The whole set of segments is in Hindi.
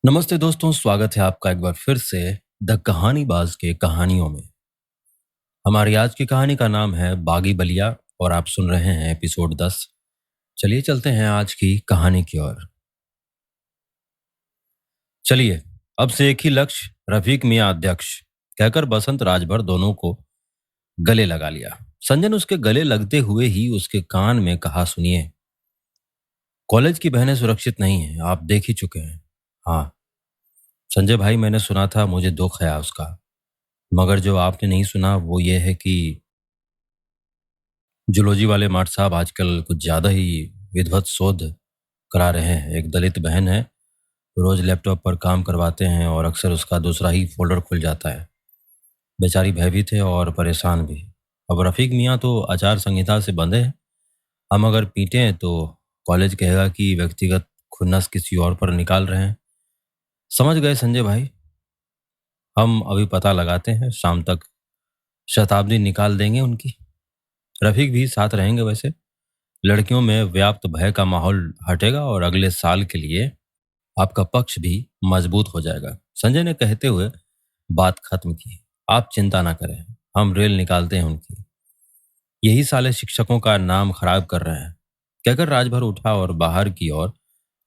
नमस्ते दोस्तों, स्वागत है आपका एक बार फिर से द कहानीबाज के कहानियों में। हमारी आज की कहानी का नाम है बागी बलिया और आप सुन रहे हैं एपिसोड 10। चलिए चलते हैं आज की कहानी की ओर। चलिए, अब से एक ही लक्ष्य, रफीक मियाँ अध्यक्ष, कहकर बसंत राजभर दोनों को गले लगा लिया। संजय ने उसके गले लगते हुए ही उसके कान में कहा, सुनिए, कॉलेज की बहनें सुरक्षित नहीं है, आप देख ही चुके हैं। हाँ संजय भाई, मैंने सुना था, मुझे दुख है उसका। मगर जो आपने नहीं सुना वो ये है कि जूलॉजी वाले माट साहब आजकल कुछ ज़्यादा ही विधिवत शोध करा रहे हैं। एक दलित बहन है, रोज लैपटॉप पर काम करवाते हैं और अक्सर उसका दूसरा ही फोल्डर खुल जाता है। बेचारी भयभीत है और परेशान भी। अब रफ़ीक मियाँ तो आचार संहिता से बंधे हैं। हम अगर पीटें तो कॉलेज कहेगा कि व्यक्तिगत खुन्नस किसी और पर निकाल रहे हैं। समझ गए संजय भाई? हम अभी पता लगाते हैं, शाम तक शताब्दी निकाल देंगे उनकी। रफ़ीक भी साथ रहेंगे वैसे। लड़कियों में व्याप्त भय का माहौल हटेगा और अगले साल के लिए आपका पक्ष भी मजबूत हो जाएगा। संजय ने कहते हुए बात खत्म की। आप चिंता ना करें, हम रेल निकालते हैं उनकी। यही साले शिक्षकों का नाम खराब कर रहे हैं, कहकर राजभर उठा और बाहर की ओर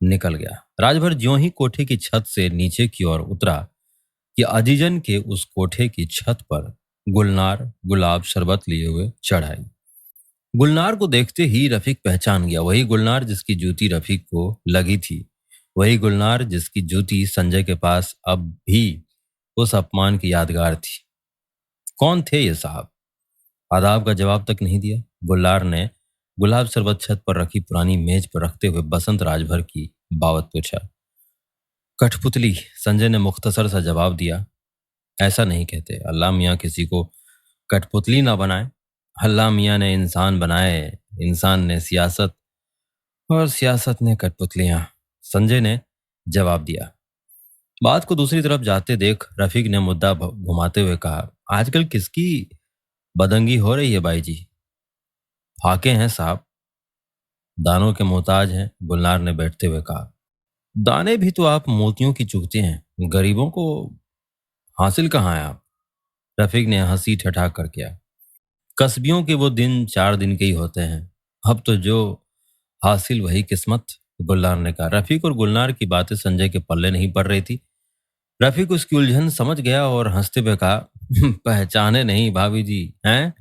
निकल गया। राजभर ज्यों ही कोठे की छत से नीचे की ओर उतरा कि अजीजन के उस कोठे की छत पर गुलनार गुलाब शरबत लिए हुए चढ़ आई। गुलनार को देखते ही रफीक पहचान गया। वही गुलनार जिसकी जूती रफीक को लगी थी, वही गुलनार जिसकी जूती संजय के पास अब भी उस अपमान की यादगार थी। कौन थे ये साहब? आदाब का जवाब तक नहीं दिया। गुलनार ने गुलाब शरबत छत पर रखी पुरानी मेज पर रखते हुए बसंत राजभर की बावत पूछा। कठपुतली, संजय ने मुख्तसर सा जवाब दिया। ऐसा नहीं कहते, अल्लाह मियाँ किसी को कठपुतली ना बनाए। अल्लाह मियाँ ने इंसान बनाए, इंसान ने सियासत और सियासत ने कठपुतलियां, संजय ने जवाब दिया। बात को दूसरी तरफ जाते देख रफीक ने मुद्दा घुमाते हुए कहा, आजकल किसकी बदंगी हो रही है बाई जी? फाके हैं साहब, दानों के मोहताज हैं, गुलनार ने बैठते हुए कहा। दाने भी तो आप मोतियों की चुगते हैं, गरीबों को हासिल कहाँ है आप? रफीक ने हंसी ठठा कर किया। कस्बियों के वो दिन 4 दिन के ही होते हैं, अब तो जो हासिल वही किस्मत, गुलनार ने कहा। रफीक और गुलनार की बातें संजय के पल्ले नहीं पड़ रही थी। रफीक उसकी उलझन समझ गया और हंसते हुए कहा, पहचाने नहीं भाभी जी हैं,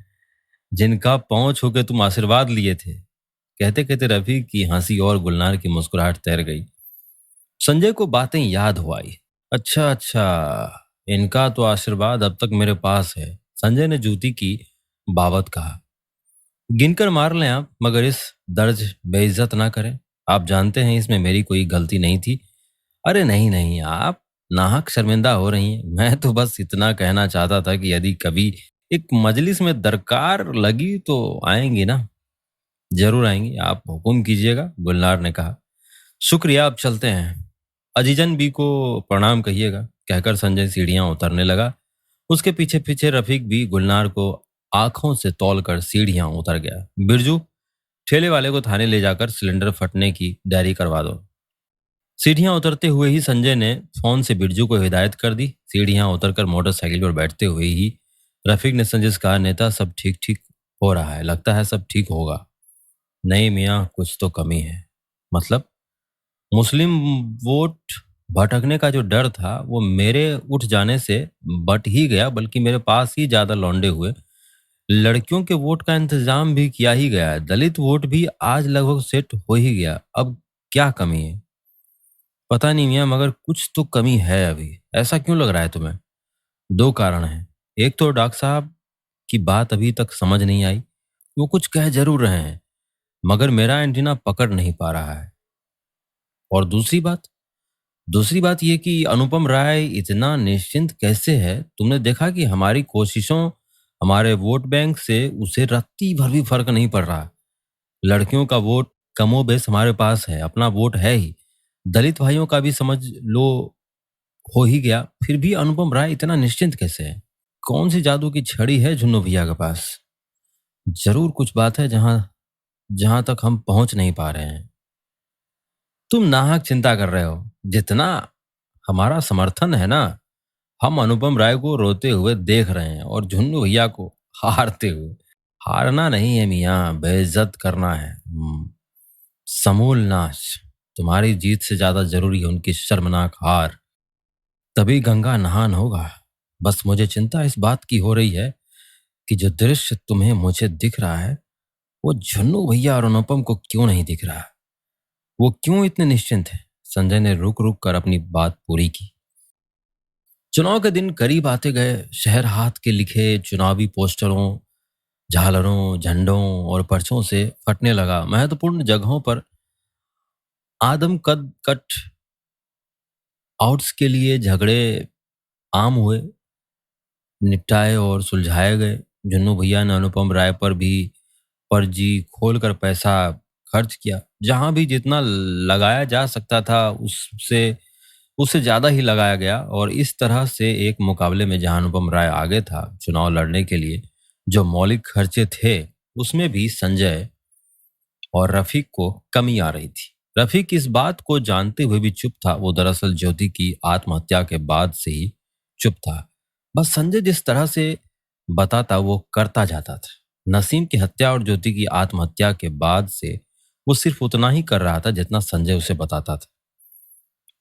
जिनका पांव छू के तुम आशीर्वाद लिए थे। कहते कहते रफीक की हंसी और गुलनार की मुस्कुराहट तैर गई। संजय को बातें याद हो आई। अच्छा अच्छा, इनका तो आशीर्वाद अब तक मेरे पास है, संजय ने जूती की बाबत कहा। गिनकर मार लें आप, मगर इस दर्ज बेइज्जत ना करें। आप जानते हैं इसमें मेरी कोई गलती नहीं थी। अरे नहीं नहीं, आप नाहक शर्मिंदा हो रही हैं। मैं तो बस इतना कहना चाहता था कि यदि कभी एक मजलिस में दरकार लगी तो आएंगी ना? जरूर आएंगी, आप हुक्म कीजिएगा, गुलनार ने कहा। शुक्रिया, अब चलते हैं। अजीजन बी को प्रणाम कहिएगा, कहकर संजय सीढ़ियां उतरने लगा। उसके पीछे पीछे रफीक भी गुलनार को आंखों से तौलकर सीढ़ियां उतर गया। बिरजू, ठेले वाले को थाने ले जाकर सिलेंडर फटने की डायरी करवा दो। सीढ़ियां उतरते हुए ही संजय ने फोन से बिरजू को हिदायत कर दी। सीढ़ियां उतरकर मोटरसाइकिल पर बैठते हुए ही रफीक ने संजय से कहा, नेता सब ठीक ठीक हो रहा है, लगता है सब ठीक होगा। नहीं मियाँ, कुछ तो कमी है। मतलब? मुस्लिम वोट भटकने का जो डर था वो मेरे उठ जाने से बट ही गया, बल्कि मेरे पास ही ज्यादा लौंडे हुए। लड़कियों के वोट का इंतजाम भी किया ही गया है, दलित वोट भी आज लगभग सेट हो ही गया। अब क्या कमी है? पता नहीं मियाँ, मगर कुछ तो कमी है अभी। ऐसा क्यों लग रहा है तुम्हें? दो कारण हैं। एक तो डॉक्टर साहब की बात अभी तक समझ नहीं आई। वो कुछ कह जरूर रहे हैं, मगर मेरा एंटीना पकड़ नहीं पा रहा है। और दूसरी बात यह कि अनुपम राय इतना निश्चिंत कैसे है? तुमने देखा कि हमारी कोशिशों, हमारे वोट बैंक से उसे रत्ती भर भी फर्क नहीं पड़ रहा। लड़कियों का वोट कमोबेश हमारे पास है, अपना वोट है ही। दलित भाइयों का भी समझ लो हो ही गया, फिर भी अनुपम राय इतना निश्चिंत कैसे है? कौन सी जादू की छड़ी है झुन्नू भैया के पास? जरूर कुछ बात है जहां जहां तक हम पहुंच नहीं पा रहे हैं। तुम नाहक चिंता कर रहे हो। जितना हमारा समर्थन है ना। हम अनुपम राय को रोते हुए देख रहे हैं और झुन्नू भैया को हारते हुए। हारना नहीं है मियाँ, बेइज्जत करना है। समूल नाश। तुम्हारी जीत से ज्यादा जरूरी है उनकी शर्मनाक हार। तभी गंगा नहान होगा। बस मुझे चिंता इस बात की हो रही है कि जो दृश्य तुम्हें मुझे दिख रहा है वो झुन्नू भैया और अनुपम को क्यों नहीं दिख रहा। वो क्यों इतने निश्चिंत है। संजय ने रुक रुक कर अपनी बात पूरी की। चुनाव के दिन करीब आते गए। शहर हाथ के लिखे चुनावी पोस्टरों, झालरों, झंडों और पर्चों से फटने लगा। महत्वपूर्ण जगहों पर आदम कद कट आउट्स के लिए झगड़े आम हुए, निपटाए और सुलझाए गए। जुन्नू भैया ने अनुपम राय पर भी पर्ची खोलकर पैसा खर्च किया। जहां भी जितना लगाया जा सकता था उससे उससे ज्यादा ही लगाया गया और इस तरह से एक मुकाबले में जहां अनुपम राय आगे था चुनाव लड़ने के लिए, जो मौलिक खर्चे थे उसमें भी संजय और रफीक को कमी आ रही थी। रफीक इस बात को जानते हुए भी चुप था। वो दरअसल ज्योति की आत्महत्या के बाद से ही चुप था। बस संजय जिस तरह से बताता वो करता जाता था। नसीम की हत्या और ज्योति की आत्महत्या के बाद से वो सिर्फ उतना ही कर रहा था जितना संजय उसे बताता था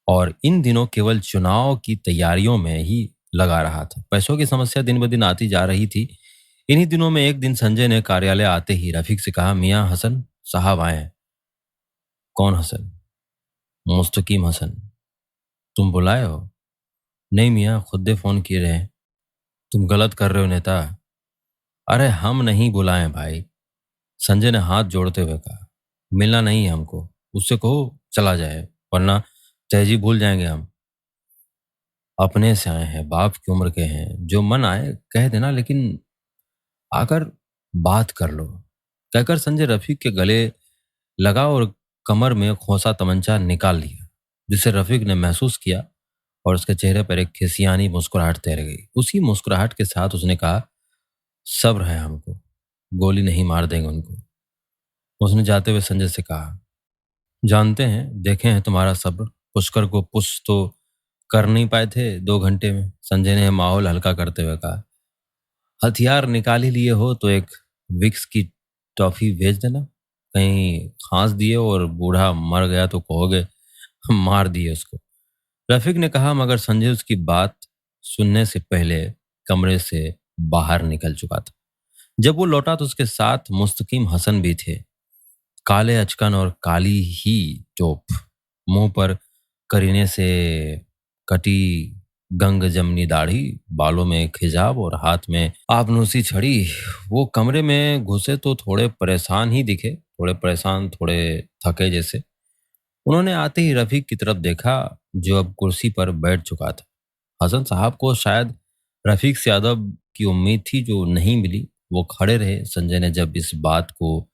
और इन दिनों केवल चुनाव की तैयारियों में ही लगा रहा था। पैसों की समस्या दिन ब दिन आती जा रही थी। इन्हीं दिनों में एक दिन संजय ने कार्यालय आते ही रफीक से कहा, मियाँ हसन साहब आए हैं। कौन हसन? मुस्तकीम हसन। तुम बुलाए हो? नहीं मियाँ, खुद दे फोन किए रहे। तुम गलत कर रहे हो नेता। अरे हम नहीं बुलाए भाई। संजय ने हाथ जोड़ते हुए कहा, मिलना नहीं है हमको। उससे कहो चला जाए, वरना तहजीब भूल जाएंगे हम। अपने से आए हैं, बाप की उम्र के हैं, जो मन आए कह देना, लेकिन आकर बात कर लो। कहकर संजय रफीक के गले लगा और कमर में खोसा तमंचा निकाल लिया, जिसे रफीक ने महसूस किया और उसके चेहरे पर एक खिसियानी मुस्कुराहट तैर गई। उसी मुस्कुराहट के साथ उसने कहा, सब्र है हमको, गोली नहीं मार देंगे उनको। उसने जाते हुए संजय से कहा, जानते हैं, देखे हैं तुम्हारा सब्र। पुष्कर को पुश तो कर नहीं पाए थे 2 घंटे में। संजय ने माहौल हल्का करते हुए कहा, हथियार निकाल ही लिए हो तो एक विक्स की टॉफी भेज देना। कहीं खांस दिए और बूढ़ा मर गया तो कहोगे हम मार दिए उसको। रफीक ने कहा, मगर संजय उसकी बात सुनने से पहले कमरे से बाहर निकल चुका था। जब वो लौटा तो उसके साथ मुस्तकीम हसन भी थे। काले अचकन और काली ही टोप, मुंह पर करीने से कटी गंग जमनी दाढ़ी, बालों में एक हिजाब और हाथ में आपनूसी छड़ी। वो कमरे में घुसे तो थोड़े परेशान ही दिखे, थोड़े परेशान, थोड़े थके जैसे। उन्होंने आते ही रफीक की तरफ देखा, जो अब कुर्सी पर बैठ चुका था। हसन साहब को शायद रफीक से अदब की उम्मीद थी, जो नहीं मिली। वो खड़े रहे। संजय ने जब इस बात को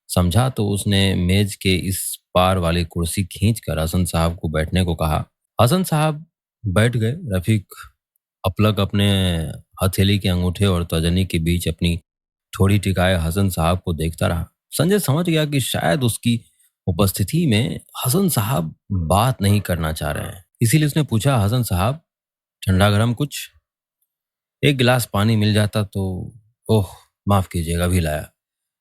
समझा तो उसने मेज के इस पार वाली कुर्सी खींचकर हसन साहब को बैठने को कहा। हसन साहब बैठ गए। रफीक अपलक अपने हथेली के अंगूठे और तर्जनी के बीच अपनी थोड़ी टिकाए हसन साहब को देखता रहा। संजय समझ गया कि शायद उसकी उपस्थिति में हसन साहब बात नहीं करना चाह रहे हैं। इसीलिए उसने पूछा, हसन साहब ठंडा गरम कुछ? एक गिलास पानी मिल जाता तो। ओह माफ कीजिएगा, अभी लाया।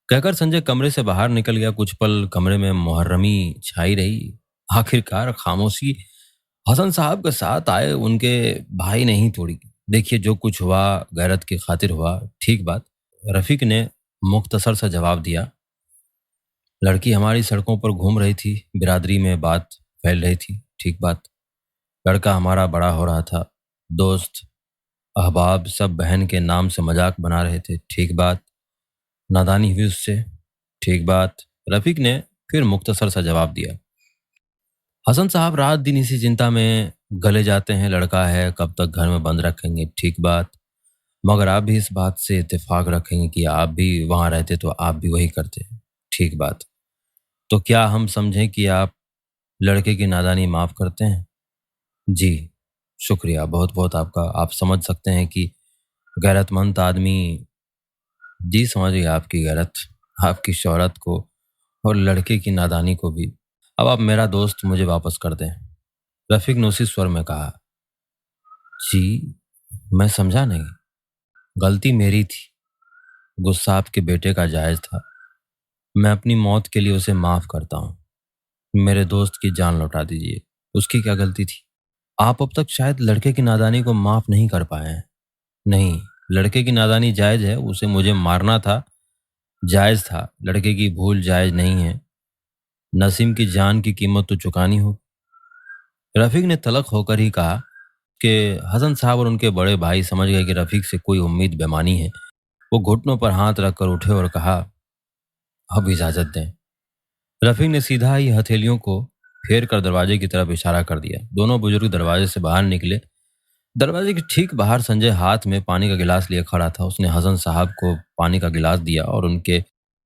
कहकर संजय कमरे से बाहर निकल गया। कुछ पल कमरे में मुहर्रमी छाई रही। आखिरकार खामोशी हसन साहब के साथ आए उनके भाई नहीं तोड़ी। देखिए, जो कुछ हुआ गैरत की खातिर हुआ, ठीक बात। रफीक ने मुख्तसर सा जवाब दिया। लड़की हमारी सड़कों पर घूम रही थी, बिरादरी में बात फैल रही थी, ठीक बात। लड़का हमारा बड़ा हो रहा था, दोस्त अहबाब सब बहन के नाम से मजाक बना रहे थे, ठीक बात। नादानी हुई उससे, ठीक बात। रफीक ने फिर मुख्तसर सा जवाब दिया। हसन साहब रात दिन इसी चिंता में गले जाते हैं, लड़का है, कब तक घर में बंद रखेंगे, ठीक बात। मगर आप भी इस बात से इत्तेफाक रखेंगे कि आप भी वहां रहते तो आप भी वही करते, ठीक बात। तो क्या हम समझें कि आप लड़के की नादानी माफ करते हैं? जी, शुक्रिया बहुत बहुत आपका। आप समझ सकते हैं कि गैरतमंद आदमी। जी समझ गया आपकी गैरत, आपकी शोहरत को और लड़के की नादानी को भी। अब आप मेरा दोस्त मुझे वापस कर दें। रफीक ने उसी स्वर में कहा। जी, मैं समझा नहीं। गलती मेरी थी। गुस्सा आपके बेटे का जायज़ था। मैं अपनी मौत के लिए उसे माफ़ करता हूँ। मेरे दोस्त की जान लौटा दीजिए। उसकी क्या गलती थी? आप अब तक शायद लड़के की नादानी को माफ़ नहीं कर पाए हैं। नहीं, लड़के की नादानी जायज़ है, उसे मुझे मारना था, जायज़ था। लड़के की भूल जायज़ नहीं है। नसीम की जान की कीमत तो चुकानी होगी। रफ़ीक ने तल्ख़ होकर ही कहा कि हसन साहब और उनके बड़े भाई समझ गए कि रफ़ीक से कोई उम्मीद बेमानी है। वो घुटनों पर हाथ रखकर उठे और कहा, अब इजाज़त दें। रफ़ीक ने सीधा ही हथेलियों को फेर कर दरवाजे की तरफ इशारा कर दिया। दोनों बुजुर्ग दरवाजे से बाहर निकले। दरवाजे के ठीक बाहर संजय हाथ में पानी का गिलास लिए खड़ा था। उसने हसन साहब को पानी का गिलास दिया और उनके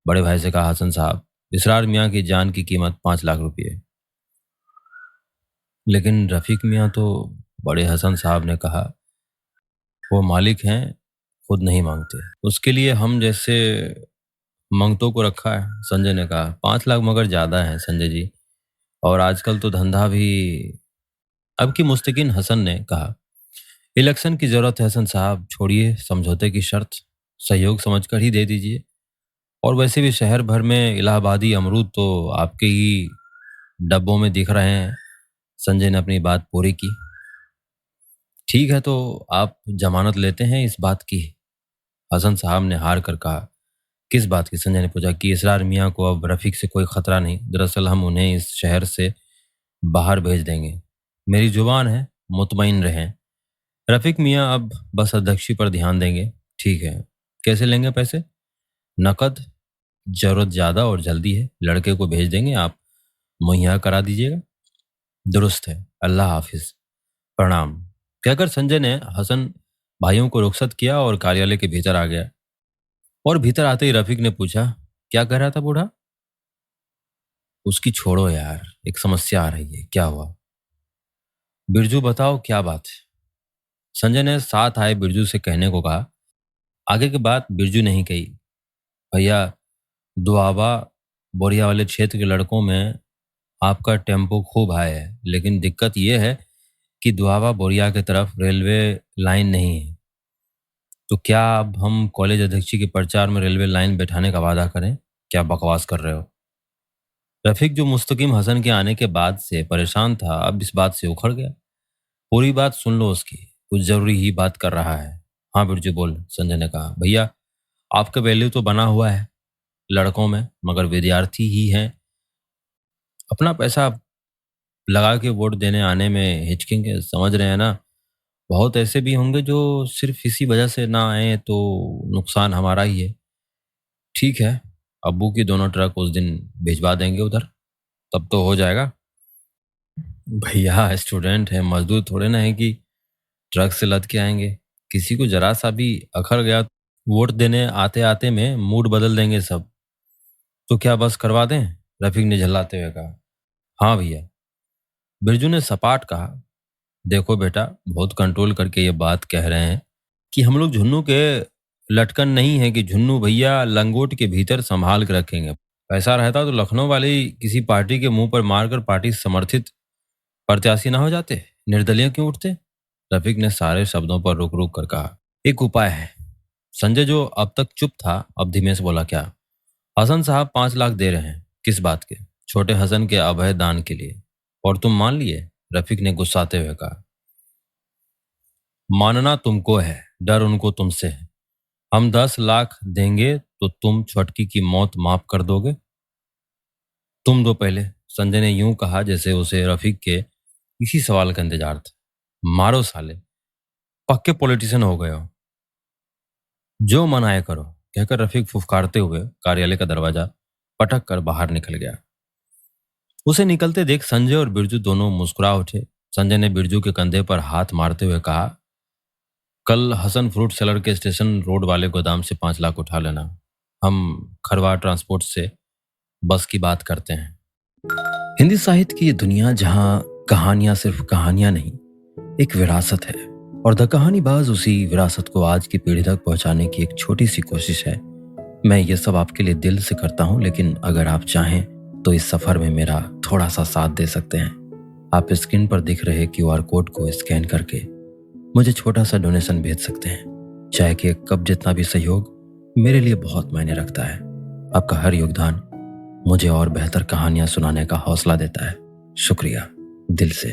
बड़े भाई से कहा, हसन साहब, इसरार मियाँ की जान की कीमत 5 लाख रुपये। लेकिन रफ़ीक मियाँ तो, बड़े हसन साहब ने कहा, वो मालिक हैं, खुद नहीं मांगते। उसके लिए हम जैसे मंगतों को रखा है। संजय ने कहा, 5 लाख मगर ज़्यादा है संजय जी, और आजकल तो धंधा भी। अब की मुस्तकिन हसन ने कहा, इलेक्शन की जरूरत है हसन साहब, छोड़िए समझौते की शर्त, सहयोग समझकर ही दे दीजिए। और वैसे भी शहर भर में इलाहाबादी अमरूद तो आपके ही डब्बों में दिख रहे हैं। संजय ने अपनी बात पूरी की। ठीक है, तो आप जमानत लेते हैं इस बात की? हसन साहब ने हार कर कहा, किस बात की? संजय ने पूछा कि इसरार मियाँ को अब रफीक से कोई खतरा नहीं, दरअसल हम उन्हें इस शहर से बाहर भेज देंगे। मेरी जुबान है, मुतमईन रहें। रफीक मियाँ अब बस अध्यक्षी पर ध्यान देंगे। ठीक है, कैसे लेंगे पैसे? नकद, जरूरत ज्यादा और जल्दी है, लड़के को भेज देंगे, आप मुहैया करा दीजिएगा। दुरुस्त है, अल्लाह हाफिज, प्रणाम। कहकर संजय ने हसन भाइयों को रुखसत किया और कार्यालय के भीतर आ गया। और भीतर आते ही रफीक ने पूछा, क्या कह रहा था बूढ़ा? उसकी छोड़ो यार, एक समस्या आ रही है, क्या हुआ? बिरजू, बताओ क्या बात है? संजय ने साथ आए बिरजू से कहने को कहा। आगे की बात बिरजू नहीं कही। भैया, दुआबा बोरिया वाले क्षेत्र के लड़कों में आपका टेम्पो खूब हाई है, लेकिन दिक्कत यह है कि दुआबा बोरिया की तरफ रेलवे लाइन नहीं है। तो क्या अब हम कॉलेज अध्यक्षी के प्रचार में रेलवे लाइन बैठाने का वादा करें? क्या बकवास कर रहे हो? रफीक, जो मुस्तकिम हसन के आने के बाद से परेशान था, अब इस बात से उखड़ गया। पूरी बात सुन लो उसकी, कुछ जरूरी ही बात कर रहा है। हाँ बिरजू बोल, संजय ने कहा। भैया, आपका वैल्यू तो बना हुआ है लड़कों में, मगर विद्यार्थी ही हैं। अपना पैसा लगा के वोट देने आने में हिचकेंगे, समझ रहे हैं ना? बहुत ऐसे भी होंगे जो सिर्फ इसी वजह से ना आए, तो नुकसान हमारा ही है। ठीक है, अब्बू की दोनों ट्रक उस दिन भिजवा देंगे उधर, तब तो हो जाएगा। भैया, स्टूडेंट है, मजदूर थोड़े ना है कि ट्रक से लद के आएंगे। किसी को जरा सा भी अखर गया, वोट देने आते आते में मूड बदल देंगे सब। तो क्या बस करवा दें? रफीक ने झल्लाते हुए कहा। हाँ भैया, बिरजू ने सपाट कहा। देखो बेटा, बहुत कंट्रोल करके ये बात कह रहे हैं कि हम लोग झुन्नू के लटकन नहीं है कि झुन्नू भैया लंगोट के भीतर संभाल के रखेंगे। पैसा रहता तो लखनऊ वाले ही किसी पार्टी के मुंह पर मारकर पार्टी समर्थित प्रत्याशी ना हो जाते, निर्दलीय क्यों उठते? रफीक ने सारे शब्दों पर रुक रुक कर कहा, एक उपाय है। संजय, जो अब तक चुप था, अब धीमे से बोला, क्या? हसन साहब 5 लाख दे रहे हैं। किस बात के? छोटे हसन के अभय दान के लिए। और तुम मान लिए? रफीक ने गुस्साते हुए कहा। मानना तुमको है, डर उनको तुमसे है। हम 10 लाख देंगे तो तुम छुटकी की मौत माफ कर दोगे? तुम दो पहले। संजय ने यूं कहा जैसे उसे रफीक के इसी सवाल का इंतजार था। मारो साले, पक्के पॉलिटिशियन हो गए हो। जो मन आए करो, कहकर रफीक फुफकारते हुए कार्यालय का दरवाजा पटक कर बाहर निकल गया। उसे निकलते देख संजय और बिरजू दोनों मुस्कुरा उठे। संजय ने बिरजू के कंधे पर हाथ मारते हुए कहा, कल हसन फ्रूट सेलर के स्टेशन रोड वाले गोदाम से 5 लाख उठा लेना। हम खरवार ट्रांसपोर्ट से बस की बात करते हैं। हिंदी साहित्य की ये दुनिया जहां कहानियां सिर्फ कहानियां नहीं, एक विरासत है, और द कहानी बाज उसी विरासत को आज की पीढ़ी तक पहुंचाने की एक छोटी सी कोशिश है। मैं ये सब आपके लिए दिल से करता हूं, लेकिन अगर आप चाहें तो इस सफर में मेरा थोड़ा सा साथ दे सकते हैं। आप स्क्रीन पर दिख रहे QR कोड को स्कैन करके मुझे छोटा सा डोनेशन भेज सकते हैं। चाय के एक कप जितना भी सहयोग मेरे लिए बहुत मायने रखता है। आपका हर योगदान मुझे और बेहतर कहानियां सुनाने का हौसला देता है। शुक्रिया दिल से।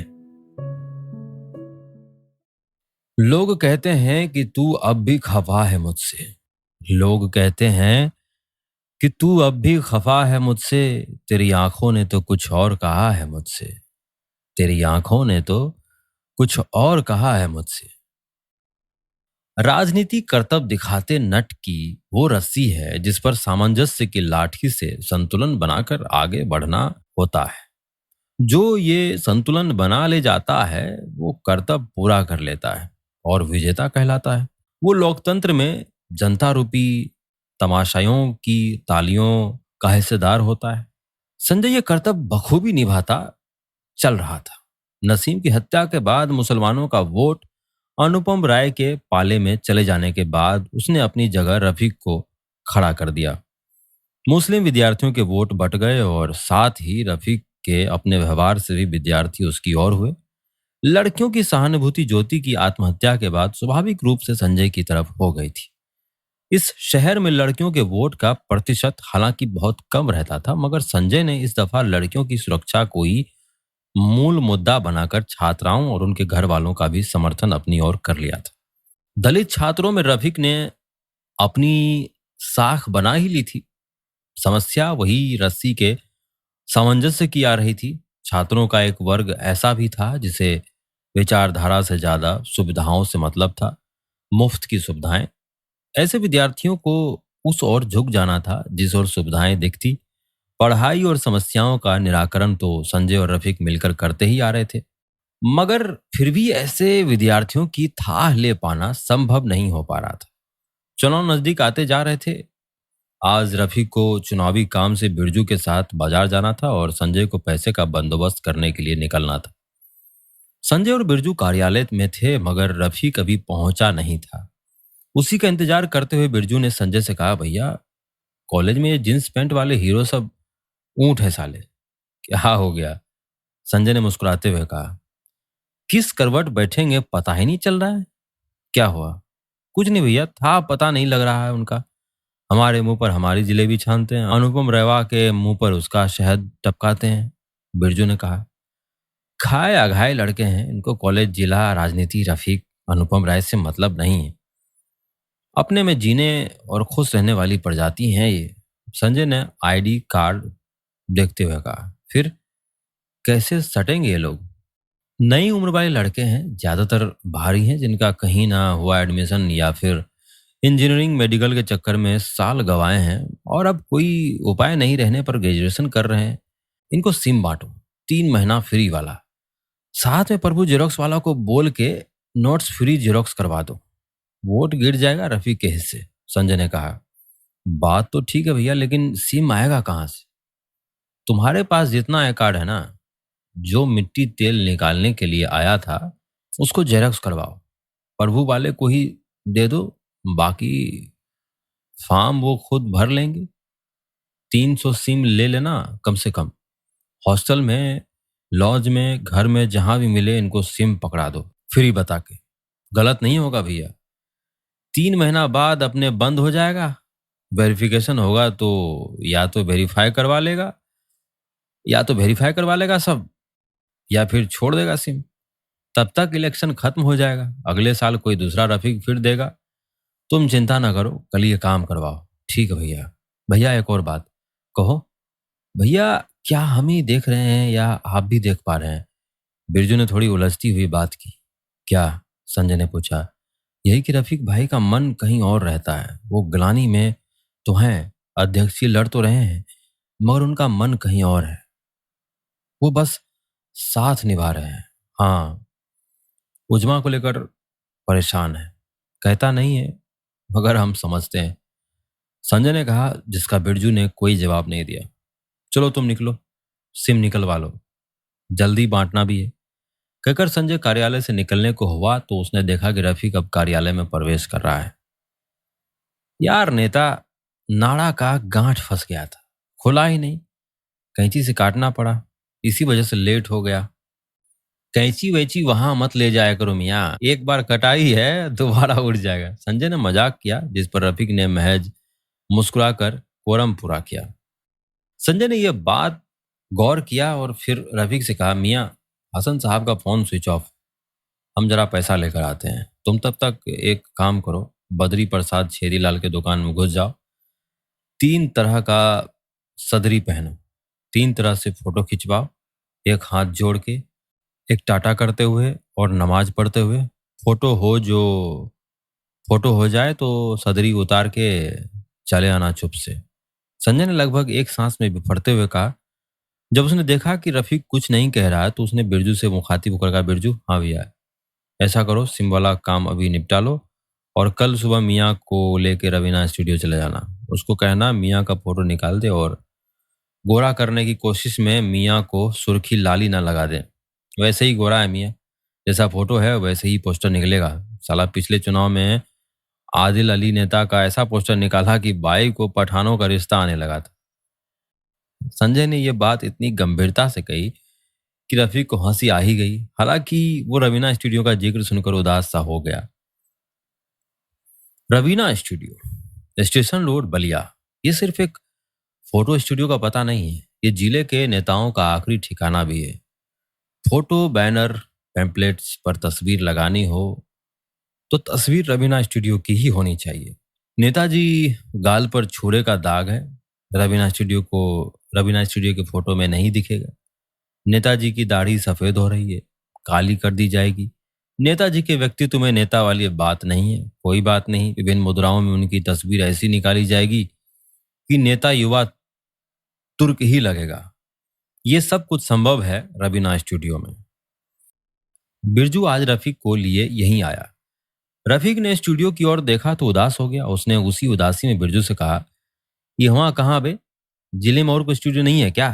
लोग कहते हैं कि तू अब भी खफा है मुझसे। लोग कहते हैं कि तू अब भी खफा है मुझसे। तेरी आंखों ने तो कुछ और कहा है मुझसे। तेरी आंखों ने तो कुछ और कहा है मुझसे। राजनीति करतब दिखाते नट की वो रस्सी है जिस पर सामंजस्य की लाठी से संतुलन बनाकर आगे बढ़ना होता है। जो ये संतुलन बना ले जाता है वो कर्तव्य पूरा कर लेता है और विजेता कहलाता है। वो लोकतंत्र में जनता रूपी तमाशाइयों की तालियों का हिस्सेदार होता है। संजय ये कर्तव्य बखूबी निभाता चल रहा था। नसीम की हत्या के बाद मुसलमानों का वोट अनुपम राय के पाले में चले जाने के बाद उसने अपनी जगह रफीक को खड़ा कर दिया। मुस्लिम विद्यार्थियों के वोट बट गए और साथ ही रफीक के अपने व्यवहार से भी विद्यार्थी उसकी ओर हुए। लड़कियों की सहानुभूति ज्योति की आत्महत्या के बाद स्वाभाविक रूप से संजय की तरफ हो गई थी। इस शहर में लड़कियों के वोट का प्रतिशत हालांकि बहुत कम रहता था, मगर संजय ने इस दफा लड़कियों की सुरक्षा को ही मूल मुद्दा बनाकर छात्राओं और उनके घर वालों का भी समर्थन अपनी ओर कर लिया था। दलित छात्रों में रफीक ने अपनी साख बना ही ली थी। समस्या वही रस्सी के सामंजस्य की आ रही थी। छात्रों का एक वर्ग ऐसा भी था जिसे विचारधारा से ज्यादा सुविधाओं से मतलब था। मुफ्त की सुविधाएं। ऐसे विद्यार्थियों को उस ओर झुक जाना था जिस ओर सुविधाएं दिखती। पढ़ाई और समस्याओं का निराकरण तो संजय और रफीक मिलकर करते ही आ रहे थे, मगर फिर भी ऐसे विद्यार्थियों की थाह ले पाना संभव नहीं हो पा रहा था। चुनाव नजदीक आते जा रहे थे। आज रफीक को चुनावी काम से बिरजू के साथ बाजार जाना था और संजय को पैसे का बंदोबस्त करने के लिए निकलना था। संजय और बिरजू कार्यालय में थे, मगर रफीक अभी पहुंचा नहीं था। उसी का इंतजार करते हुए बिरजू ने संजय से कहा, भैया कॉलेज में ये जींस पैंट वाले हीरो सब ऊंट है साले। क्या हो गया? संजय ने मुस्कुराते हुए कहा, किस करवट बैठेंगे पता ही नहीं चल रहा है। क्या हुआ? कुछ नहीं भैया, था पता नहीं लग रहा है उनका। हमारे मुंह पर हमारी जिलेबी छानते हैं, अनुपम रेवा के मुंह पर उसका शहद टपकाते हैं। बिरजू ने कहा, खाए अघाए लड़के हैं, इनको कॉलेज जिला राजनीति रफीक अनुपम राय से मतलब नहीं है। अपने में जीने और खुश रहने वाली प्रजाति हैं ये। संजय ने आईडी कार्ड देखते हुए कहा, फिर कैसे सटेंगे ये लोग? नई उम्र वाले लड़के हैं, ज्यादातर भारी हैं, जिनका कहीं ना हुआ एडमिशन या फिर इंजीनियरिंग मेडिकल के चक्कर में साल गंवाए हैं और अब कोई उपाय नहीं रहने पर ग्रेजुएशन कर रहे हैं। इनको सिम बांटो, 3 महीना फ्री वाला। साथ में प्रभु जेरोक्स वाला को बोल के नोट्स फ्री जेरोक्स करवा दो। वोट गिर जाएगा रफीक के हिस्से। संजय ने कहा, बात तो ठीक है भैया, लेकिन सिम आएगा कहाँ से? तुम्हारे पास जितना आई कार्ड है ना, जो मिट्टी तेल निकालने के लिए आया था उसको जेरॉक्स करवाओ। प्रभु वाले को ही दे दो, बाकी फॉर्म वो खुद भर लेंगे। 300 सिम ले लेना कम से कम। हॉस्टल में, लॉज में, घर में, जहां भी मिले इनको सिम पकड़ा दो फ्री बता के। गलत नहीं होगा भैया। 3 महीना बाद अपने बंद हो जाएगा। वेरिफिकेशन होगा तो या तो वेरीफाई करवा लेगा सब, या फिर छोड़ देगा सिम। तब तक इलेक्शन खत्म हो जाएगा, अगले साल कोई दूसरा रफीक फिर देगा। तुम चिंता ना करो, कल ये काम करवाओ। ठीक है भैया। भैया एक और बात। कहो। भैया, क्या हम ही देख रहे हैं या आप भी देख पा रहे हैं? बिरजू ने थोड़ी उलझती हुई बात की। क्या? संजय ने पूछा। यही कि रफीक भाई का मन कहीं और रहता है। वो ग्लानी में तो हैं, अध्यक्ष जी लड़ तो रहे हैं, मगर उनका मन कहीं और है। वो बस साथ निभा रहे हैं। हाँ, उजमा को लेकर परेशान है। कहता नहीं है, मगर हम समझते हैं। संजय ने कहा, जिसका बिरजू ने कोई जवाब नहीं दिया। चलो तुम निकलो, सिम निकलवा लो, जल्दी बांटना भी है। कहकर संजय कार्यालय से निकलने को हुआ तो उसने देखा कि रफीक अब कार्यालय में प्रवेश कर रहा है। यार नेता, नाड़ा का गांठ फंस गया था, खुला ही नहीं। कैंची से काटना पड़ा, इसी वजह से लेट हो गया। कैंची वैची वहां मत ले जाया करो मियाँ, एक बार कटाई है दोबारा उड़ जाएगा। संजय ने मजाक किया, जिस पर रफीक ने महज मुस्कुराकर कोरम पूरा किया। संजय ने यह बात गौर किया और फिर रफीक से कहा, मियाँ हसन साहब का फोन स्विच ऑफ, हम जरा पैसा लेकर आते हैं। तुम तब तक एक काम करो, बद्री प्रसाद छेदीलाल के दुकान में घुस जाओ, 3 तरह का सदरी पहनो, 3 तरह से फोटो खिंचवाओ, एक हाथ जोड़ के, एक टाटा करते हुए और नमाज पढ़ते हुए। फोटो हो जो फोटो हो जाए तो सदरी उतार के चले आना चुप से। संजय ने लगभग एक सांस में बिफरते हुए कहा। जब उसने देखा कि रफीक कुछ नहीं कह रहा है तो उसने बिरजू से मुखातिब होकर कहा, बिरजू हाँ भैया, ऐसा करो सिम वाला काम अभी निपटा लो और कल सुबह मियाँ को लेके रवीना स्टूडियो चले जाना। उसको कहना मियाँ का फोटो निकाल दे और गोरा करने की कोशिश में मियाँ को सुर्खी लाली ना लगा दे। वैसे ही गोरा है मियाँ, जैसा फोटो है वैसे ही पोस्टर निकलेगा। साला पिछले चुनाव में आदिल अली नेता का ऐसा पोस्टर निकाला कि बाई को पठानों का रिश्ता आने लगा था। संजय ने यह बात इतनी गंभीरता से कही कि रफीक को हंसी आ ही गई। हालांकि वो रवीना स्टूडियो का जिक्र सुनकर उदास सा हो गया। Raveena studio, station road, Ballia. ये सिर्फ एक फोटो स्टूडियो का पता नहीं है, ये जिले के नेताओं का आखिरी ठिकाना भी है। फोटो, बैनर, पैम्पलेट्स पर तस्वीर लगानी हो तो तस्वीर रवीना स्टूडियो की ही होनी चाहिए। नेताजी गाल पर छुरे का दाग है, रवीना स्टूडियो के फोटो में नहीं दिखेगा। नेताजी की दाढ़ी सफेद हो रही है, काली कर दी जाएगी। नेताजी के व्यक्तित्व में नेता वाली बात नहीं है। कोई बात नहीं, विभिन्न मुद्राओं में उनकी तस्वीर ऐसी निकाली जाएगी कि नेता युवा तुर्क ही लगेगा। ये सब कुछ संभव है रवीना स्टूडियो में। बिरजू आज रफीक को लिए यहीं आया। रफीक ने स्टूडियो की ओर देखा तो उदास हो गया। उसने उसी उदासी में बिरजू से कहा, ये वहां कहाँ बे? जिले में और कोई स्टूडियो नहीं है क्या?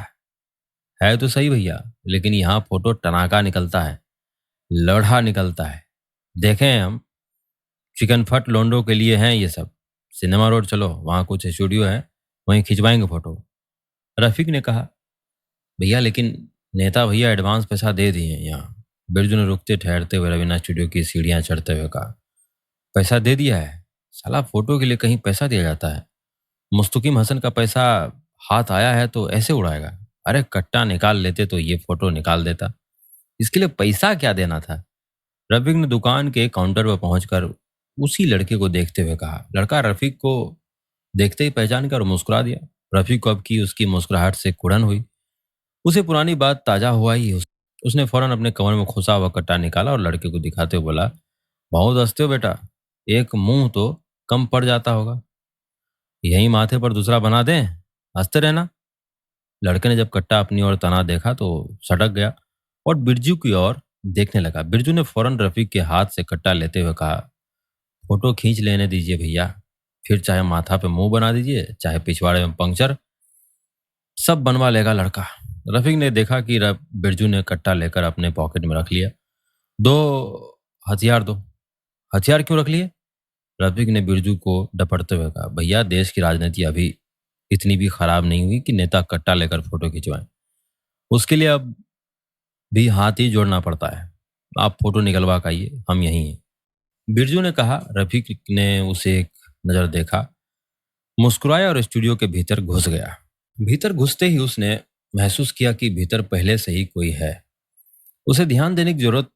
है तो सही भैया, लेकिन यहाँ फोटो टनाका निकलता है, लड़ा निकलता है। देखें हम, चिकन फट लोंडो के लिए हैं ये सब। सिनेमा रोड चलो, वहाँ कुछ स्टूडियो है, वहीं खिंचवाएंगे फोटो। रफीक ने कहा, भैया लेकिन नेता भैया एडवांस पैसा दे दिए हैं यहाँ। बिरजू ने रुकते ठहरते हुए रवीना स्टूडियो की सीढ़ियाँ चढ़ते हुए कहा, पैसा दे दिया है? साला फोटो के लिए कहीं पैसा दिया जाता है? मुस्तकीम हसन का पैसा हाथ आया है तो ऐसे उड़ाएगा? अरे कट्टा निकाल लेते तो ये फोटो निकाल देता, इसके लिए पैसा क्या देना था? रफीक ने दुकान के काउंटर पर पहुंचकर उसी लड़के को देखते हुए कहा। लड़का रफीक को देखते ही पहचान कर मुस्कुरा दिया। रफीक को अब की उसकी मुस्कुराहट से कुड़न हुई। उसे पुरानी बात ताजा हुआ ही। उसने फौरन अपने कमर में खुसा हुआ कट्टा निकाला और लड़के को दिखाते हुए बोला, बहुत हंसते हो बेटा, एक मुंह तो कम पड़ जाता होगा, यही माथे पर दूसरा बना दें, हंसते रहना। लड़के ने जब कट्टा अपनी ओर तना देखा तो सटक गया और बिरजू की ओर देखने लगा। बिरजू ने फौरन रफीक के हाथ से कट्टा लेते हुए कहा, फोटो खींच लेने दीजिए भैया, फिर चाहे माथा पे मुंह बना दीजिए, चाहे पिछवाड़े में पंक्चर, सब बनवा लेगा लड़का। रफीक ने देखा कि बिरजू ने कट्टा लेकर अपने पॉकेट में रख लिया। दो हथियार दो। हथियार क्यों रख लिए? रफीक ने बिरजू को डपटते हुए कहा, भैया देश की राजनीति अभी इतनी भी खराब नहीं हुई कि नेता कट्टा लेकर फोटो खिंचवाएं। उसके लिए अब भी हाथ ही जोड़ना पड़ता है। आप फोटो निकलवा के आइए, हम यहीं हैं। बिरजू ने कहा। रफीक ने उसे एक नजर देखा, मुस्कुराया और स्टूडियो के भीतर घुस गया। भीतर घुसते ही उसने महसूस किया कि भीतर पहले से ही कोई है। उसे ध्यान देने की जरूरत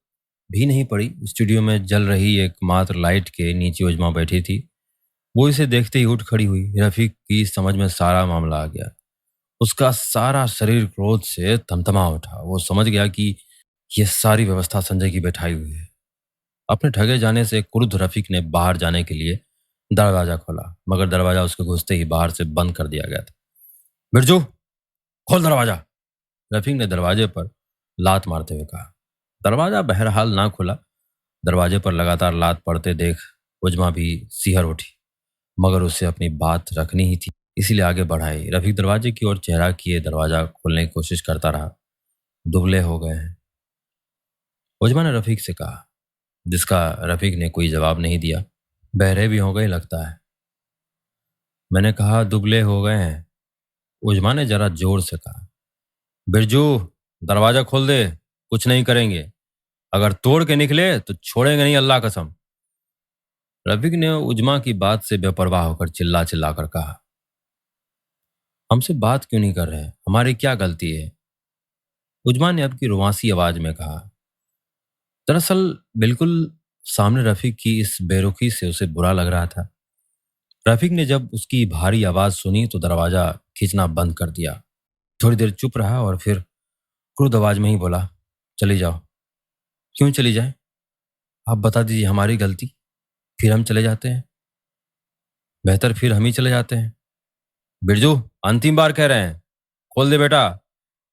भी नहीं पड़ी। स्टूडियो में जल रही एकमात्र लाइट के नीचे उजमा बैठी थी। वो इसे देखते ही उठ खड़ी हुई। रफीक की समझ में सारा मामला आ गया। उसका सारा शरीर क्रोध से थमथमा उठा। वो समझ गया कि यह सारी व्यवस्था संजय की बैठाई हुई है। अपने ठगे जाने से क्रुद्ध रफीक ने बाहर जाने के लिए दरवाजा खोला, मगर दरवाजा उसके घुसते ही बाहर से बंद कर दिया गया था। बिरजू, खोल दरवाजा, रफीक ने दरवाजे पर लात मारते हुए कहा। दरवाजा बहरहाल ना खुला। दरवाजे पर लगातार लात पड़ते देख उजमा भी सिहर उठी, मगर उसे अपनी बात रखनी ही थी, इसीलिए आगे बढ़ाई। रफीक दरवाजे की ओर चेहरा किए दरवाजा खोलने की कोशिश करता रहा। दुबले हो गए हैं, उजमा ने रफीक से कहा, जिसका रफीक ने कोई जवाब नहीं दिया। बहरे भी हो गए लगता है। मैंने कहा दुबले हो गए हैं, उजमा ने जरा जोर से कहा। बिरजू, दरवाजा खोल दे, कुछ नहीं करेंगे। अगर तोड़ के निकले तो छोड़ेंगे नहीं, अल्लाह कसम। रफीक ने उजमा की बात से बेपरवाह होकर चिल्ला चिल्ला कर कहा, हमसे बात क्यों नहीं कर रहे? हमारी क्या गलती है? उजमा ने अब की रुआसी आवाज में कहा। दरअसल बिल्कुल सामने रफीक की इस बेरुखी से उसे बुरा लग रहा था। रफीक ने जब उसकी भारी आवाज सुनी तो दरवाजा खींचना बंद कर दिया। थोड़ी देर चुप रहा और फिर क्रुद्ध आवाज में ही बोला, चली जाओ। क्यों चली जाए? आप बता दीजिए, हमारी गलती, फिर हम चले जाते हैं। बेहतर फिर हम ही चले जाते हैं। बिरजू, अंतिम बार कह रहे हैं, खोल दे बेटा।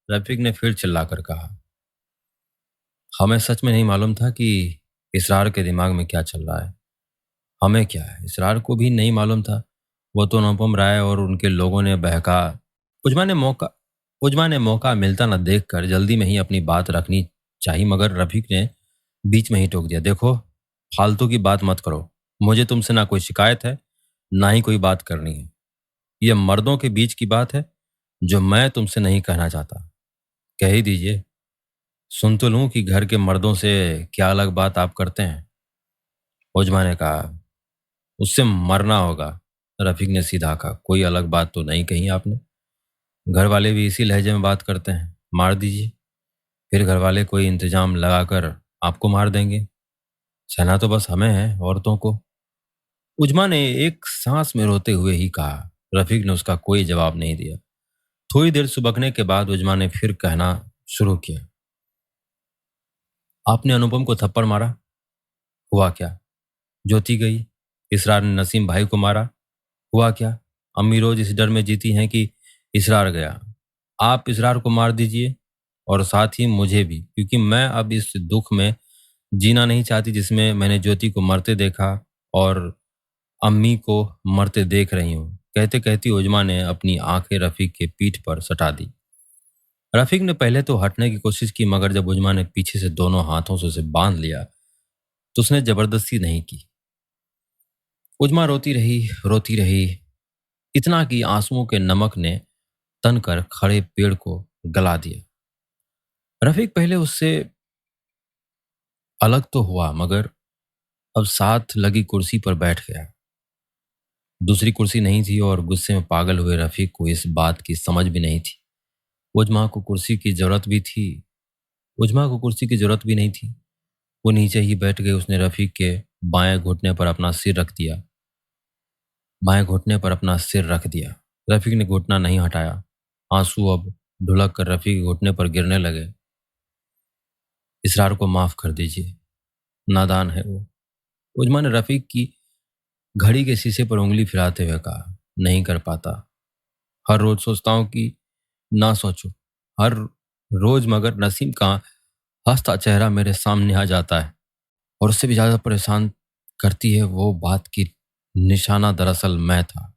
रफीक ने फिर चिल्लाकर कहा। हमें सच में नहीं मालूम था कि इसरार के दिमाग में क्या चल रहा है। हमें क्या है, इसरार को भी नहीं मालूम था। वो तो अनुपम राय और उनके लोगों ने बहका। उजमा ने मौका उजमा ने मौका मिलता न देखकर जल्दी में ही अपनी बात रखनी चाहिए, मगर रफीक ने बीच में ही टोक दिया। देखो, फालतू की बात मत करो। मुझे तुमसे ना कोई शिकायत है, ना ही कोई बात करनी है। यह मर्दों के बीच की बात है जो मैं तुमसे नहीं कहना चाहता। कह ही दीजिए। सुन तो लूं कि घर के मर्दों से क्या अलग बात आप करते हैं। उजमा ने कहा, उससे मरना होगा। रफीक ने सीधा कहा, कोई अलग बात तो नहीं कही आपने। घर वाले भी इसी लहजे में बात करते हैं। मार दीजिए, फिर घर वाले कोई इंतजाम लगाकर आपको मार देंगे। सहना तो बस हमें है, औरतों को। उजमा ने एक सांस में रोते हुए ही कहा। रफीक ने उसका कोई जवाब नहीं दिया। थोड़ी देर सुबकने के बाद उजमा ने फिर कहना शुरू किया, आपने अनुपम को थप्पड़ मारा, हुआ क्या? ज्योति गई। इसरार ने नसीम भाई को मारा, हुआ क्या? अम्मी रोज इस डर में जीती हैं कि इसरार गया। आप इसरार को मार दीजिए और साथ ही मुझे भी, क्योंकि मैं अब इस दुख में जीना नहीं चाहती जिसमें मैंने ज्योति को मरते देखा और अम्मी को मरते देख रही हूँ। कहते कहती उजमा ने अपनी आंखें रफीक के पीठ पर सटा दी। रफीक ने पहले तो हटने की कोशिश की, मगर जब उजमा ने पीछे से दोनों हाथों से उसे बांध लिया तो उसने जबरदस्ती नहीं की। उजमा रोती रही, इतना कि आंसुओं के नमक ने तनकर खड़े पेड़ को गला दिया। रफीक पहले उससे अलग तो हुआ, मगर अब साथ लगी कुर्सी पर बैठ गया। दूसरी कुर्सी नहीं थी और गुस्से में पागल हुए रफीक को इस बात की समझ भी नहीं थी। उजमा को कुर्सी की जरूरत भी थी उजमा को कुर्सी की जरूरत भी नहीं थी। वो नीचे ही बैठ गई। उसने रफीक के बाएं घुटने पर अपना सिर रख दिया। रफीक ने घुटना नहीं हटाया। आंसू अब ढुलक कर रफीक के घुटने पर गिरने लगे। इसरार को माफ कर दीजिए, नादान है वो। उजमा ने रफीक की घड़ी के शीशे पर उंगली फिराते हुए कहा, नहीं कर पाता। हर रोज सोचता हूं कि ना सोचूं। हर रोज, मगर नसीम का हंसता चेहरा मेरे सामने आ जाता है और उससे भी ज्यादा परेशान करती है वो बात की निशाना दरअसल मैं था।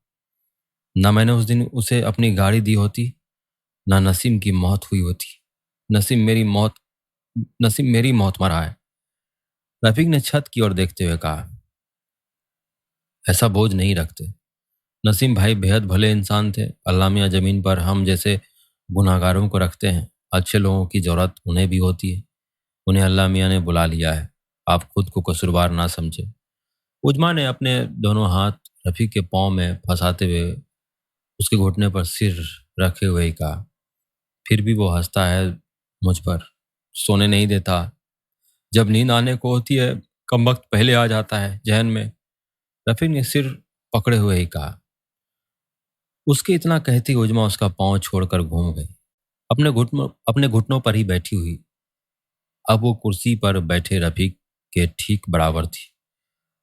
ना मैंने उस दिन उसे अपनी गाड़ी दी होती, ना नसीम की मौत हुई होती। नसीम मेरी मौत नसीम मेरी मौत मरा है। रफीक ने छत की ओर देखते हुए कहा, ऐसा बोझ नहीं रखते। नसीम भाई बेहद भले इंसान थे। अल्लाह मियां जमीन पर हम जैसे गुनाहगारों को रखते हैं। अच्छे लोगों की जरूरत उन्हें भी होती है। उन्हें अल्लाह मियां ने बुला लिया है। आप खुद को कसूरवार ना समझे। उजमा ने अपने दोनों हाथ रफीक के पांव में फंसाते हुए उसके घुटने पर सिर रखे हुए ही कहा, फिर भी वो हंसता है मुझ पर, सोने नहीं देता। जब नींद आने को होती है, कम वक्त पहले आ जाता है जहन में। रफीक ने सिर पकड़े हुए ही कहा। उसके इतना कहती उजमा उसका पांव छोड़कर घूम गई। अपने घुटनों पर ही बैठी हुई। अब वो कुर्सी पर बैठे रफीक के ठीक बराबर थी।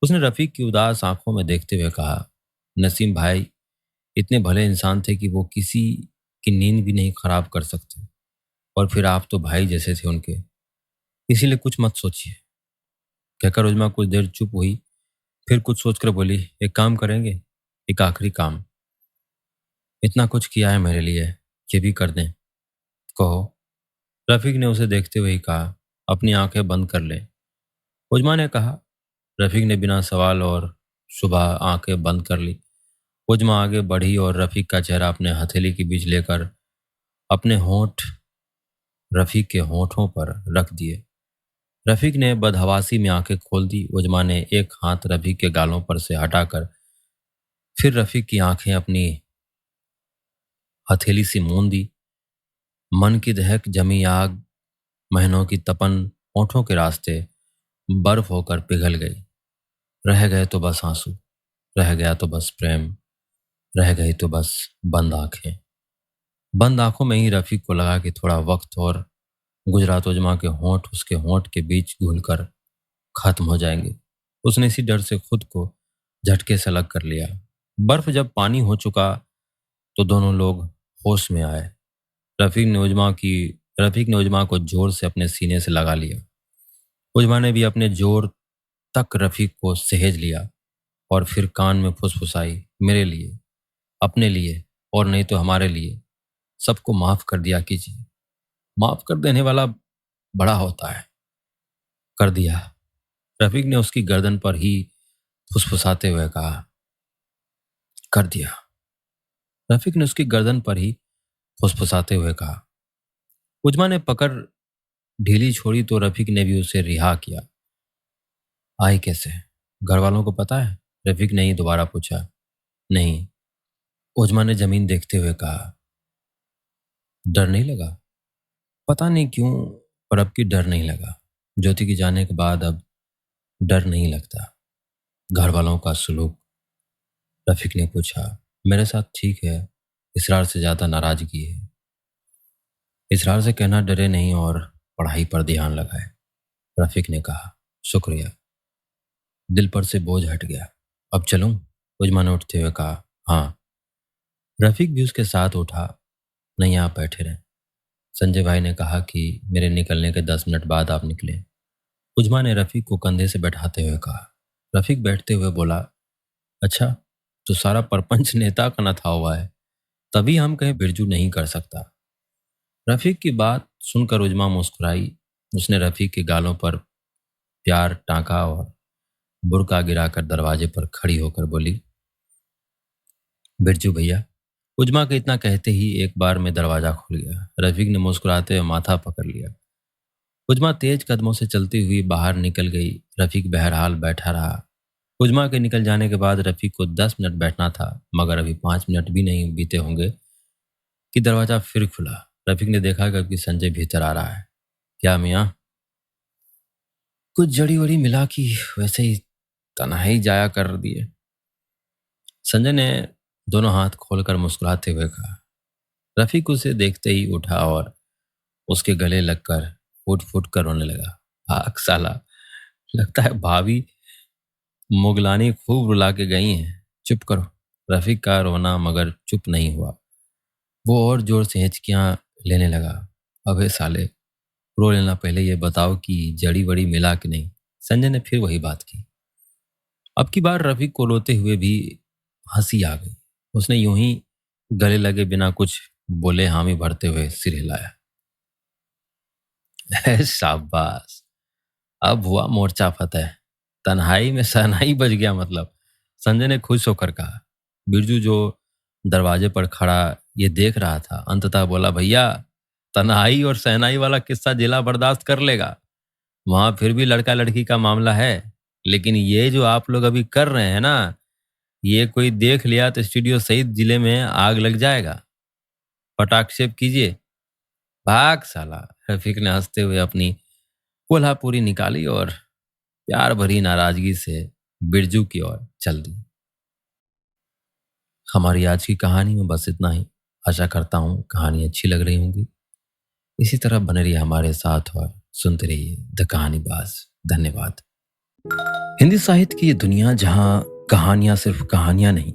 उसने रफीक की उदास आंखों में देखते हुए कहा, नसीम भाई इतने भले इंसान थे कि वो किसी की नींद भी नहीं खराब कर सकते, और फिर आप तो भाई जैसे थे उनके, इसीलिए कुछ मत सोचिए। कहकर उजमा कुछ देर चुप हुई, फिर कुछ सोचकर बोली, एक काम करेंगे, एक आखिरी काम। इतना कुछ किया है मेरे लिए, ये भी कर दें। कहो। रफीक ने उसे देखते हुए ही कहा, अपनी आंखें बंद कर ले। उजमा ने कहा। रफीक ने बिना सवाल और सुबह आंखें बंद कर ली। उजमा आगे बढ़ी और रफीक का चेहरा अपने हथेली के बीच लेकर अपने होंठ रफीक के होंठों पर रख दिए। रफीक ने बदहवासी में आंखें खोल दी। उजमा ने एक हाथ रफीक के गालों पर से हटाकर फिर रफीक की आंखें अपनी हथेली से मूंद दी। मन की दहक जमी आग, महीनों की तपन होठों के रास्ते बर्फ होकर पिघल गई। रह गए तो बस आंसू, रह गया तो बस प्रेम, रह गई तो बस बंद आंखें। बंद आंखों में ही रफीक को लगा कि थोड़ा वक्त और गुजरात उजमा के होंठ उसके होंठ के बीच घुलकर खत्म हो जाएंगे। उसने इसी डर से खुद को झटके से अलग कर लिया। बर्फ जब पानी हो चुका तो दोनों लोग होश में आए। रफीक ने उजमा की रफीक ने उजमा को जोर से अपने सीने से लगा लिया। उजमा ने भी अपने जोर तक रफीक को सहेज लिया और फिर कान में फुसफुसाई, मेरे लिए, अपने लिए और नहीं तो हमारे लिए सबको माफ कर दिया कीजिए। माफ कर देने वाला बड़ा होता है। कर दिया, रफीक ने उसकी गर्दन पर ही फुसफुसाते हुए कहा। कर दिया, रफीक ने उसकी गर्दन पर ही फुसफुसाते हुए कहा। उजमा ने पकड़ ढीली छोड़ी तो रफीक ने भी उसे रिहा किया। आई कैसे? घर वालों को पता है? रफीक ने ही दोबारा पूछा। नहीं, उजमा ने जमीन देखते हुए कहा। डर नहीं लगा? पता नहीं क्यों, पर अब की डर नहीं लगा। ज्योति के जाने के बाद अब डर नहीं लगता। घर वालों का सुलूक? रफीक ने पूछा। मेरे साथ ठीक है, इसरार से ज्यादा नाराजगी है। इसरार से कहना डरे नहीं और पढ़ाई पर ध्यान लगाए, रफीक ने कहा। शुक्रिया, दिल पर से बोझ हट गया। अब चलूं? उजमा ने उठते हुए कहा। हाँ। रफीक भी उसके साथ उठा। नहीं, आप बैठे रहें। संजय भाई ने कहा कि मेरे निकलने के 10 मिनट बाद आप निकले। उजमा ने रफीक को कंधे से बैठाते हुए कहा। रफीक बैठते हुए बोला। अच्छा, तो सारा परपंच नेता का न था हुआ है, तभी हम कहें बिरजू नहीं कर सकता। रफीक की बात सुनकर उजमा मुस्कुराई। उसने रफीक के गालों पर प्यार टांका और बुर्का गिराकर दरवाजे पर खड़ी होकर बोली। बिरजू भैया। उजमा के इतना कहते ही एक बार में दरवाजा खुल गया। रफीक ने मुस्कुराते हुए माथा पकड़ लिया। उजमा तेज कदमों से चलती हुई बाहर निकल गई। रफीक बहरहाल बैठा रहा। उजमा के निकल जाने के बाद रफीक को 10 मिनट बैठना था, मगर अभी 5 मिनट भी नहीं बीते होंगे कि दरवाजा फिर खुला। रफीक ने देखा कि संजय भीतर आ रहा है। क्या मियाँ? कुछ जड़ी वड़ी मिला कि वैसे ही तन्हाई जाया कर दिए? संजय ने दोनों हाथ खोलकर मुस्कुराते हुए कहा। रफीक उसे देखते ही उठा और उसके गले लगकर फूट फूट कर रोने लगा। आग साला, लगता है भाभी मुगलानी खूब रुला के गई हैं। चुप करो। रफीक का रोना मगर चुप नहीं हुआ। वो और जोर से हिचकियां लेने लगा। अबे साले, रो लेना, पहले ये बताओ कि जड़ी वड़ी मिला कि नहीं। संजय ने फिर वही बात की। अब की बार रफीक को रोते हुए भी हंसी आ गई। उसने यूं ही गले लगे बिना कुछ बोले हामी भरते हुए सिर हिलाया। शाबाश, अब हुआ मोर्चा फतेह। तन्हाई में सहनाई बज गया मतलब, संजय ने खुश होकर कहा। बिरजू जो दरवाजे पर खड़ा ये देख रहा था, अंततः बोला। भैया, तन्हाई और सहनाई वाला किस्सा जिला बर्दाश्त कर लेगा। वहां फिर भी लड़का लड़की का मामला है, लेकिन ये जो आप लोग अभी कर रहे हैं ना, ये कोई देख लिया तो स्टूडियो सहित जिले में आग लग जाएगा। पटाक्षेप कीजिए। भाग साला, रफीक ने हंसते हुए अपनी कोल्हापुरी निकाली और प्यार भरी नाराजगी से बिरजू की ओर चल दी। हमारी आज की कहानी में बस इतना ही। आशा करता हूँ कहानी अच्छी लग रही होंगी। इसी तरह बने रहिए हमारे साथ और सुनते रहिए द कहानीबाज। धन्यवाद। हिंदी साहित्य की ये दुनिया जहाँ कहानियां सिर्फ कहानियां नहीं,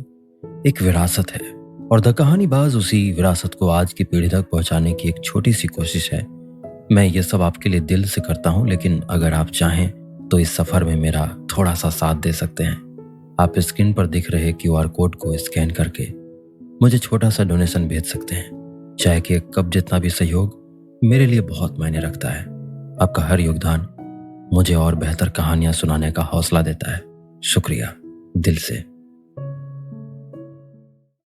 एक विरासत है, और द कहानीबाज उसी विरासत को आज की पीढ़ी तक पहुंचाने की एक छोटी सी कोशिश है। मैं ये सब आपके लिए दिल से करता हूँ, लेकिन अगर आप चाहें तो इस सफर में मेरा थोड़ा सा साथ दे सकते हैं। आप स्क्रीन पर दिख रहे QR कोड को स्कैन करके मुझे छोटा सा डोनेशन भेज सकते हैं। चाहे कि एक कप जितना भी सहयोग मेरे लिए बहुत मायने रखता है। आपका हर योगदान मुझे और बेहतर कहानियां सुनाने का हौसला देता है। शुक्रिया दिल से।